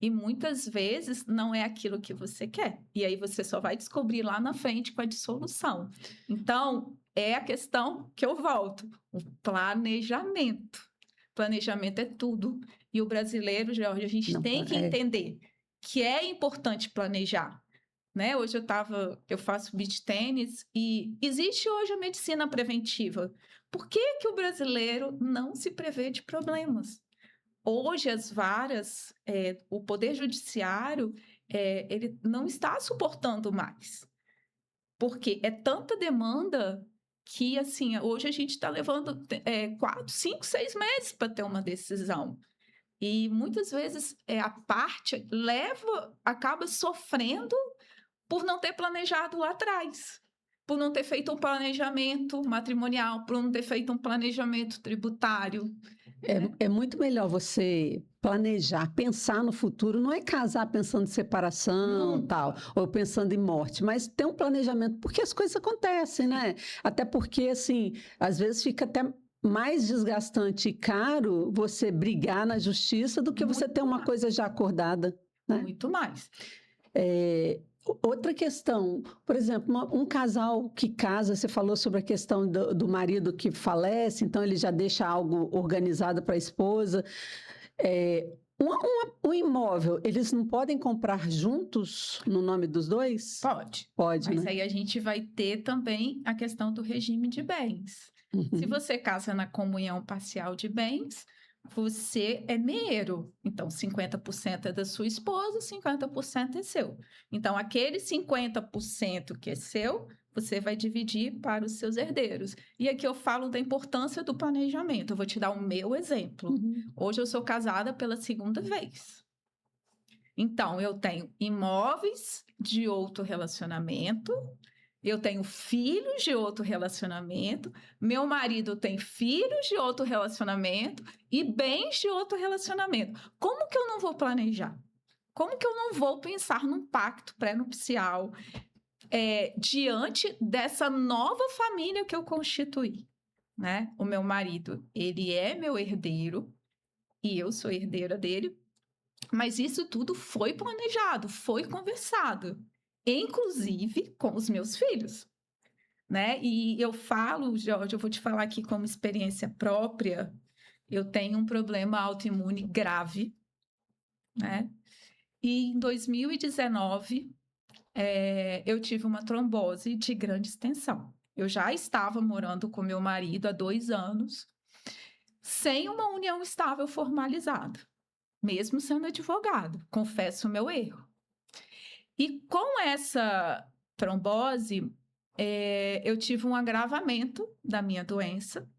S2: E muitas vezes não é aquilo que você quer. E aí você só vai descobrir lá na frente com a dissolução. Então, é a questão que eu volto: o planejamento. Planejamento é tudo. E o brasileiro, Jorge, a gente tem que entender que é importante planejar. Né? Hoje eu faço beach tênis e existe hoje a medicina preventiva. Por que que o brasileiro não se prevê de problemas? Hoje as varas, o poder judiciário, ele não está suportando mais, porque é tanta demanda que, assim, hoje a gente está levando 4, 5, 6 meses para ter uma decisão. E muitas vezes a parte acaba sofrendo por não ter planejado lá atrás, por não ter feito um planejamento matrimonial, por não ter feito um planejamento tributário.
S1: É muito melhor você planejar, pensar no futuro, não é casar pensando em separação, tal, ou pensando em morte, mas ter um planejamento, porque as coisas acontecem, né? Até porque, assim, às vezes fica até mais desgastante e caro você brigar na justiça do que você ter uma coisa já acordada, né?
S2: Muito mais.
S1: Outra questão, por exemplo, um casal que casa, você falou sobre a questão do marido que falece, então ele já deixa algo organizado para a esposa. Um imóvel, eles não podem comprar juntos no nome dos dois?
S2: Pode, mas
S1: né?
S2: aí a gente vai ter também a questão do regime de bens. Se você casa na comunhão parcial de bens, você é meio. Então, 50% é da sua esposa, 50% é seu. Então, aquele 50% que é seu, você vai dividir para os seus herdeiros. E aqui eu falo da importância do planejamento. Eu vou te dar o meu exemplo. Hoje eu sou casada pela segunda vez. Então, eu tenho imóveis de outro relacionamento, eu tenho filhos de outro relacionamento, meu marido tem filhos de outro relacionamento e bens de outro relacionamento. Como que eu não vou planejar? Como que eu não vou pensar num pacto pré-nupcial diante dessa nova família que eu constituí? Né? O meu marido, ele é meu herdeiro e eu sou herdeira dele, mas isso tudo foi planejado, foi conversado, inclusive com os meus filhos. Né? E eu falo, Jorge, eu vou te falar aqui como experiência própria, eu tenho um problema autoimune grave, né? E em 2019, eu tive uma trombose de grande extensão. Eu já estava morando com meu marido há 2 anos, sem uma união estável formalizada, mesmo sendo advogado, confesso o meu erro. E com essa trombose, eu tive um agravamento da minha doença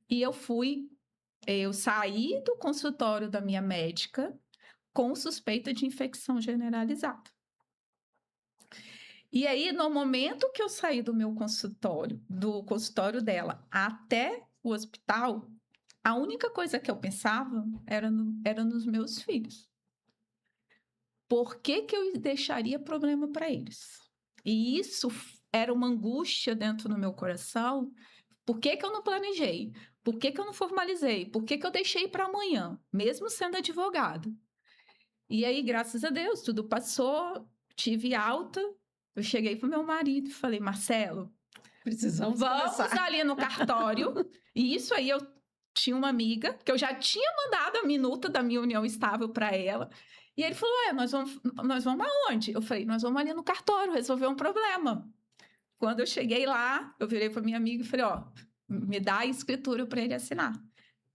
S2: e eu saí do consultório da minha médica com suspeita de infecção generalizada. E aí, no momento que eu saí do consultório dela até o hospital, a única coisa que eu pensava era nos meus filhos. Por que que eu deixaria problema para eles? E isso era uma angústia dentro do meu coração. Por que que eu não planejei? Por que que eu não formalizei? Por que que eu deixei para amanhã, mesmo sendo advogado? E aí, graças a Deus, tudo passou, tive alta. Eu cheguei para o meu marido e falei: Marcelo, vamos ali no cartório. E isso aí, eu tinha uma amiga que eu já tinha mandado a minuta da minha união estável para ela. E ele falou: nós vamos aonde? Eu falei: nós vamos ali no cartório resolver um problema. Quando eu cheguei lá, eu virei para minha amiga e falei: me dá a escritura para ele assinar.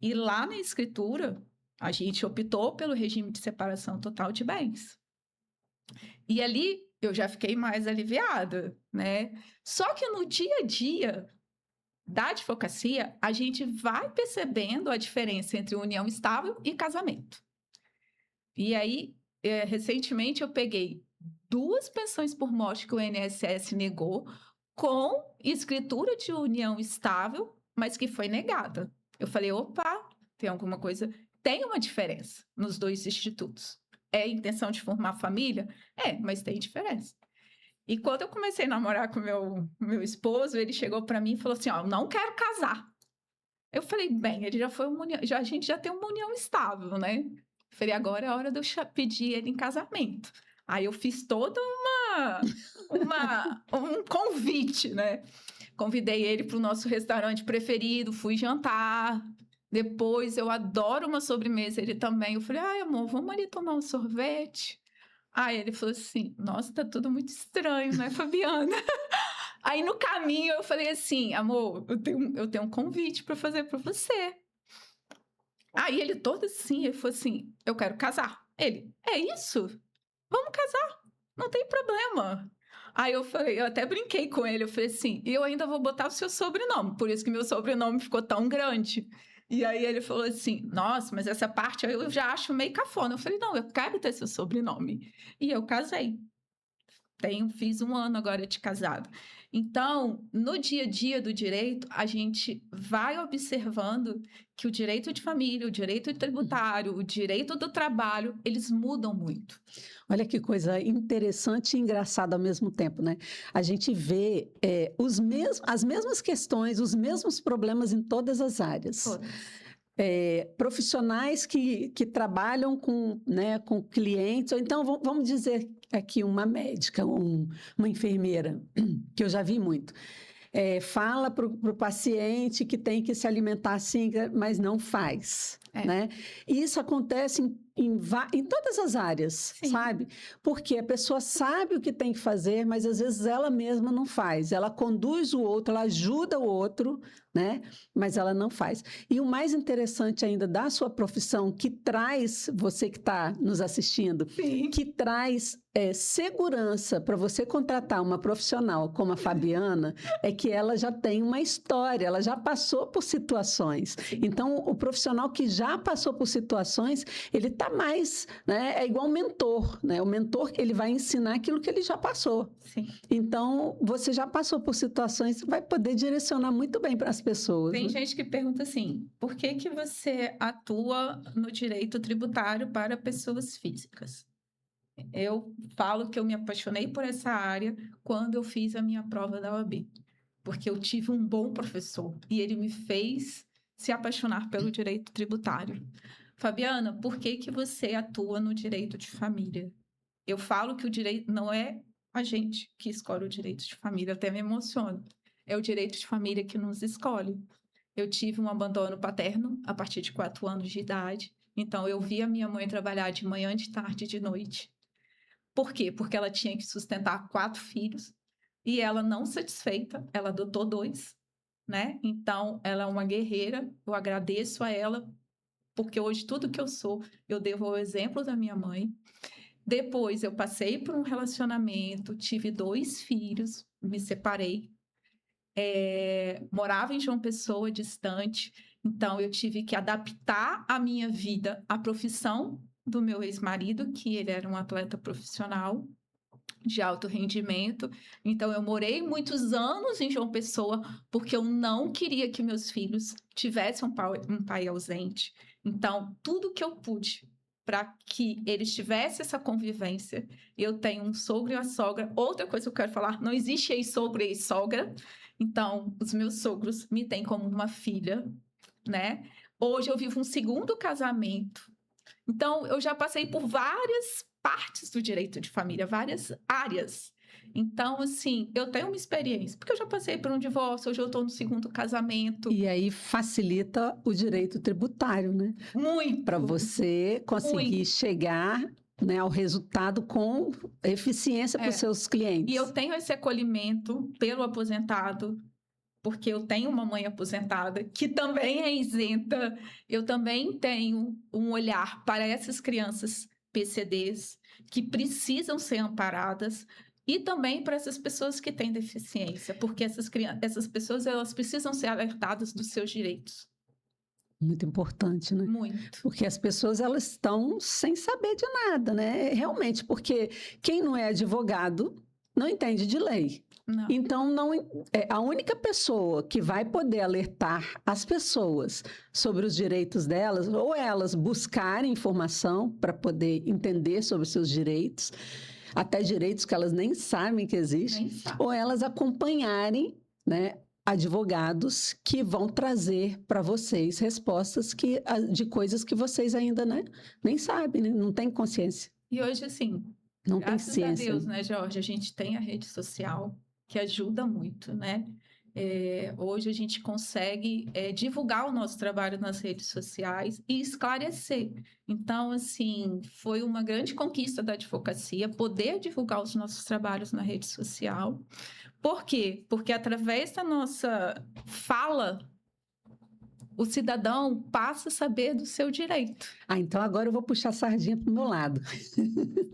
S2: E lá na escritura, a gente optou pelo regime de separação total de bens. E ali eu já fiquei mais aliviada, né? Só que no dia a dia da advocacia, a gente vai percebendo a diferença entre união estável e casamento. E aí, recentemente, eu peguei 2 pensões por morte que o INSS negou com escritura de união estável mas que foi negada. Eu falei, opa, tem alguma coisa... Tem uma diferença nos dois institutos. É a intenção de formar família? É, mas tem diferença. E quando eu comecei a namorar com meu esposo, ele chegou para mim e falou assim, ó, eu não quero casar. Eu falei, bem, ele já foi a gente já tem uma união estável, né? Eu falei, agora é a hora de eu pedir ele em casamento. Aí eu fiz todo um convite, né? Convidei ele para o nosso restaurante preferido, fui jantar. Depois, eu adoro uma sobremesa, ele também. Eu falei, ai, amor, vamos ali tomar um sorvete? Aí ele falou assim, nossa, tá tudo muito estranho, né, Fabiana? Aí no caminho eu falei assim, amor, eu tenho um convite para fazer para você. Aí ele todo assim, ele falou assim, eu quero casar. Ele, é isso? Vamos casar, não tem problema. Aí eu falei, eu até brinquei com ele, eu falei assim, eu ainda vou botar o seu sobrenome, por isso que meu sobrenome ficou tão grande. E aí ele falou assim, nossa, mas essa parte eu já acho meio cafona. Eu falei, não, eu quero ter seu sobrenome. E eu casei. Fiz 1 ano agora de casado. Então, no dia a dia do direito, a gente vai observando que o direito de família, o direito tributário, o direito do trabalho, eles mudam muito.
S1: Olha que coisa interessante e engraçada ao mesmo tempo, né? A gente vê as mesmas questões, os mesmos problemas em todas as áreas.
S2: Todas.
S1: Profissionais que trabalham com clientes, ou então vamos dizer aqui uma médica, uma enfermeira, que eu já vi muito. Fala para o paciente que tem que se alimentar assim, mas não faz. Né? E isso acontece em todas as áreas,
S2: Sim.
S1: sabe? Porque a pessoa sabe o que tem que fazer, mas às vezes ela mesma não faz. Ela conduz o outro, ela ajuda o outro, né? Mas ela não faz. E o mais interessante ainda da sua profissão, que traz, você que está nos assistindo,
S2: Sim.
S1: que traz segurança para você contratar uma profissional como a Fabiana, é que ela já tem uma história, ela já passou por situações. Então, o profissional que já passou por situações, ele está mais, né? É igual um mentor, né? O mentor, ele vai ensinar aquilo que ele já passou.
S2: Sim.
S1: Então, você já passou por situações, vai poder direcionar muito bem para as pessoas.
S2: Tem
S1: né?
S2: gente que pergunta assim, por que que você atua no direito tributário para pessoas físicas? Eu falo que eu me apaixonei por essa área quando eu fiz a minha prova da OAB, porque eu tive um bom professor e ele me fez se apaixonar pelo direito tributário. Fabiana, por que que você atua no direito de família? Eu falo que o direito não é a gente que escolhe o direito de família, até me emociono. É o direito de família que nos escolhe. Eu tive um abandono paterno a partir de 4 anos de idade, então eu vi a minha mãe trabalhar de manhã, de tarde e de noite. Por quê? Porque ela tinha que sustentar 4 filhos e ela não satisfeita, ela adotou 2, né? Então, ela é uma guerreira, eu agradeço a ela, porque hoje tudo que eu sou, eu devo ao exemplo da minha mãe. Depois, eu passei por um relacionamento, tive 2 filhos, me separei, morava em João Pessoa, distante, então eu tive que adaptar a minha vida à profissão do meu ex-marido, que ele era um atleta profissional de alto rendimento. Então, eu morei muitos anos em João Pessoa porque eu não queria que meus filhos tivessem um pai ausente. Então, tudo que eu pude para que eles tivessem essa convivência. Eu tenho um sogro e uma sogra. Outra coisa que eu quero falar, não existe ex-sogro e ex-sogra. Então, os meus sogros me têm como uma filha, né? Hoje eu vivo um segundo casamento. Então, eu já passei por várias partes do direito de família, várias áreas. Então, assim, eu tenho uma experiência, porque eu já passei por um divórcio, hoje eu estou no segundo casamento.
S1: E aí facilita o direito tributário, né?
S2: Muito!
S1: Para você conseguir
S2: muito.
S1: chegar, né, ao resultado com eficiência para os seus clientes.
S2: E eu tenho esse acolhimento pelo aposentado, porque eu tenho uma mãe aposentada que também é isenta. Eu também tenho um olhar para essas crianças PCDs que precisam ser amparadas e também para essas pessoas que têm deficiência, porque essas pessoas elas precisam ser alertadas dos seus direitos.
S1: Muito importante, né?
S2: Muito.
S1: Porque as pessoas elas estão sem saber de nada, né? Realmente, porque quem não é advogado não entende de lei.
S2: Não.
S1: Então, a única pessoa que vai poder alertar as pessoas sobre os direitos delas, ou elas buscarem informação para poder entender sobre os seus direitos, até direitos que elas nem sabem que existem,
S2: Nem sabe.
S1: ou elas acompanharem, né, advogados que vão trazer para vocês respostas de coisas que vocês ainda, né, nem sabem, né, não têm consciência.
S2: E hoje, assim,
S1: Não tem
S2: graças a
S1: ciência.
S2: Deus, né, Jorge? A gente tem a rede social que ajuda muito, né? Hoje a gente consegue divulgar o nosso trabalho nas redes sociais e esclarecer. Então, assim, foi uma grande conquista da advocacia poder divulgar os nossos trabalhos na rede social. Por quê? Porque através da nossa fala, o cidadão passa a saber do seu direito.
S1: Então agora eu vou puxar a sardinha para o meu lado.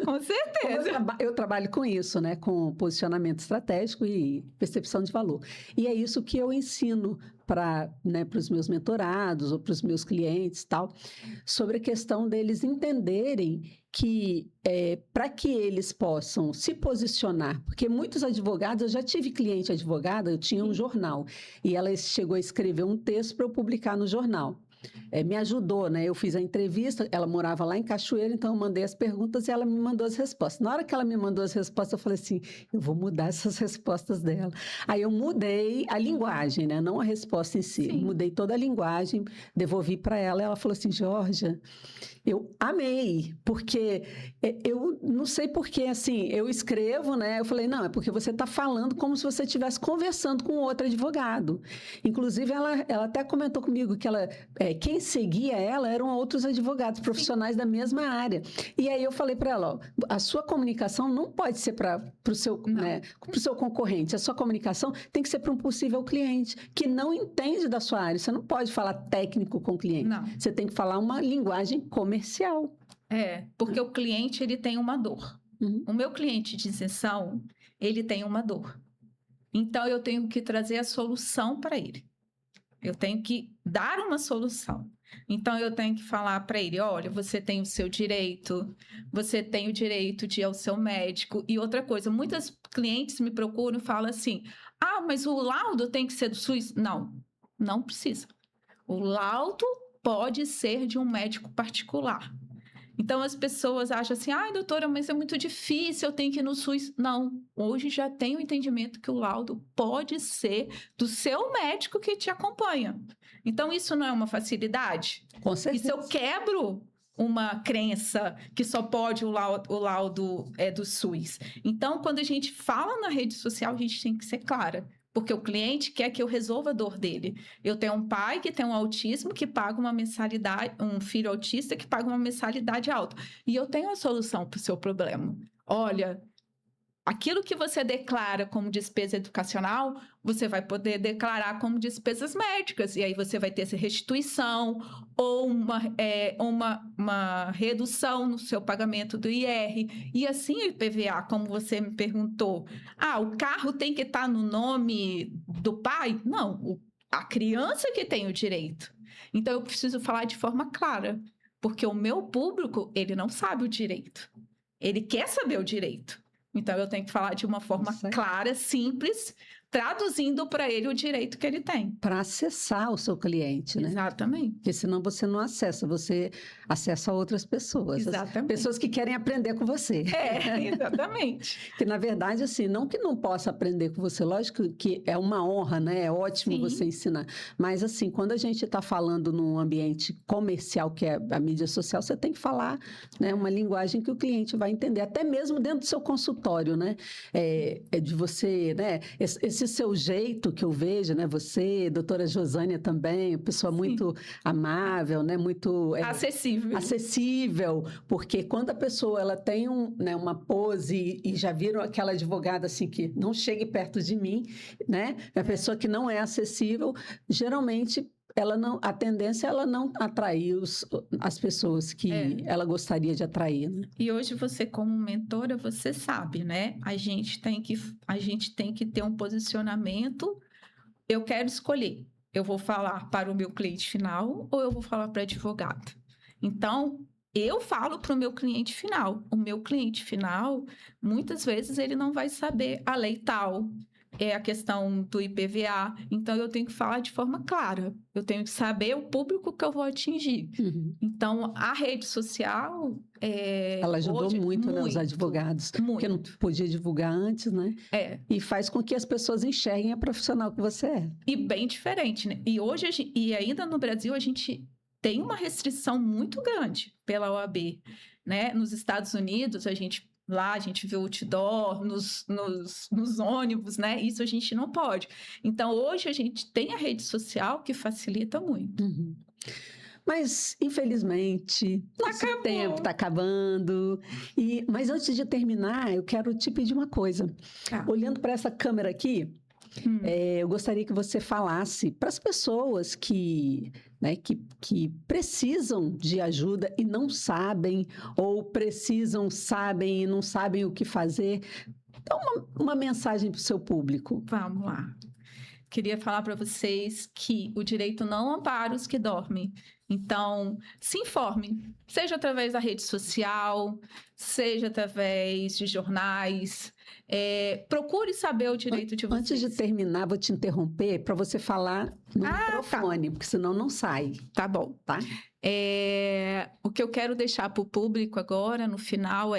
S2: Com certeza.
S1: Eu trabalho com isso, né? Com posicionamento estratégico e percepção de valor. E é isso que eu ensino para, né, os meus mentorados ou para os meus clientes, tal, sobre a questão deles entenderem que para que eles possam se posicionar, porque muitos advogados, eu já tive cliente advogada, eu tinha um jornal, e ela chegou a escrever um texto para eu publicar no jornal. Me ajudou, né? Eu fiz a entrevista, ela morava lá em Cachoeira, então eu mandei as perguntas e ela me mandou as respostas. Na hora que ela me mandou as respostas, eu falei assim, eu vou mudar essas respostas dela. Aí eu mudei a linguagem, né? Não a resposta em si.
S2: Sim.
S1: Mudei toda a linguagem, devolvi para ela, ela falou assim, Georgia, eu amei, porque eu não sei porque, assim, eu escrevo, né? Eu falei, não, é porque você está falando como se você estivesse conversando com outro advogado. Inclusive, ela até comentou comigo que quem seguia ela eram outros advogados profissionais da mesma área. E aí eu falei para ela, ó, a sua comunicação não pode ser para o seu, né, pro seu concorrente, a sua comunicação tem que ser para um possível cliente que não entende da sua área. Você não pode falar técnico com o cliente.
S2: Não.
S1: Você tem que falar uma linguagem comercial.
S2: Porque o cliente, ele tem uma dor.
S1: Uhum.
S2: O meu cliente de isenção, ele tem uma dor. Então, eu tenho que trazer a solução para ele. Eu tenho que dar uma solução. Então, eu tenho que falar para ele, olha, você tem o seu direito, você tem o direito de ir ao seu médico. E outra coisa, muitos clientes me procuram e falam assim, mas o laudo tem que ser do SUS? Não, não precisa. O laudo pode ser de um médico particular. Então, as pessoas acham assim, doutora, mas é muito difícil, eu tenho que ir no SUS. Não, hoje já tem o entendimento que o laudo pode ser do seu médico que te acompanha. Então, isso não é uma facilidade?
S1: Com certeza.
S2: E se eu quebro uma crença que só pode o laudo do SUS? Então, quando a gente fala na rede social, a gente tem que ser clara. Porque o cliente quer que eu resolva a dor dele. Eu tenho um pai que tem um autismo que paga uma mensalidade, um filho autista que paga uma mensalidade alta. E eu tenho a solução para o seu problema. Olha, aquilo que você declara como despesa educacional, você vai poder declarar como despesas médicas. E aí você vai ter essa restituição ou uma redução no seu pagamento do IR. E assim o IPVA, como você me perguntou. O carro tem que estar no nome do pai? Não, a criança que tem o direito. Então, eu preciso falar de forma clara. Porque o meu público, ele não sabe o direito. Ele quer saber o direito. Então, eu tenho que falar de uma forma clara, simples, traduzindo para ele o direito que ele tem.
S1: Para acessar o seu cliente, né?
S2: Exatamente.
S1: Porque senão você não acessa, você acessa outras pessoas.
S2: Exatamente.
S1: Pessoas que querem aprender com você.
S2: Exatamente.
S1: Que, na verdade, assim, não que não possa aprender com você, lógico que é uma honra, né? É ótimo você ensinar. Mas, assim, quando a gente está falando num ambiente comercial, que é a mídia social, você tem que falar, né, uma linguagem que o cliente vai entender, até mesmo dentro do seu consultório, né? De você, né? Esse seu jeito que eu vejo, né? Você, doutora Josânia também, pessoa muito amável, né? Muito acessível, porque quando a pessoa ela tem uma pose e já viram aquela advogada assim que não chegue perto de mim, né? A pessoa que não é acessível, geralmente a tendência é ela não atrair as pessoas que ela gostaria de atrair, né?
S2: E hoje você, como mentora, você sabe, né? A gente tem que ter um posicionamento. Eu quero escolher. Eu vou falar para o meu cliente final ou eu vou falar para o advogado? Então, eu falo para o meu cliente final. O meu cliente final, muitas vezes, ele não vai saber a lei tal, é a questão do IPVA. Então, eu tenho que falar de forma clara. Eu tenho que saber o público que eu vou atingir.
S1: Uhum.
S2: Então, a rede social...
S1: Ela ajudou
S2: hoje,
S1: muito, né, os advogados. Porque não podia divulgar antes, né? E faz com que as pessoas enxerguem a profissional que você é.
S2: E bem diferente, né? E hoje, e ainda no Brasil, a gente tem uma restrição muito grande pela OAB, né? Nos Estados Unidos, a gente vê outdoor nos ônibus, né? Isso a gente não pode. Então, hoje a gente tem a rede social que facilita muito.
S1: Uhum. Mas, infelizmente, nosso tempo está acabando. Mas antes de terminar, eu quero te pedir uma coisa. Olhando para essa câmera aqui, eu gostaria que você falasse para as pessoas que precisam de ajuda e não sabem, ou precisam, sabem e não sabem o que fazer. Dá uma mensagem para o seu público.
S2: Vamos lá. Queria falar para vocês que o direito não ampara os que dormem. Então, se informe, seja através da rede social, seja através de jornais. Procure saber o direito de vocês.
S1: Antes de terminar, vou te interromper para você falar no microfone, porque senão não sai.
S2: Tá bom.
S1: Tá?
S2: O que eu quero deixar para o público agora, no final,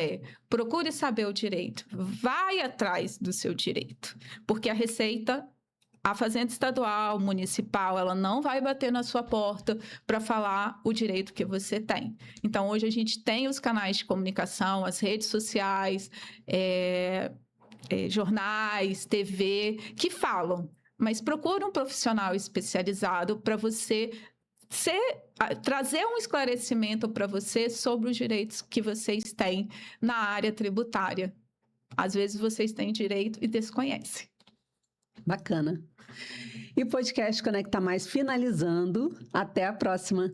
S2: procure saber o direito. Vai atrás do seu direito. Porque a Receita... A Fazenda Estadual, Municipal, ela não vai bater na sua porta para falar o direito que você tem. Então, hoje a gente tem os canais de comunicação, as redes sociais, jornais, TV, que falam. Mas procure um profissional especializado para você trazer um esclarecimento para você sobre os direitos que vocês têm na área tributária. Às vezes, vocês têm direito e desconhecem.
S1: Bacana. E o podcast Conecta Mais finalizando. Até a próxima.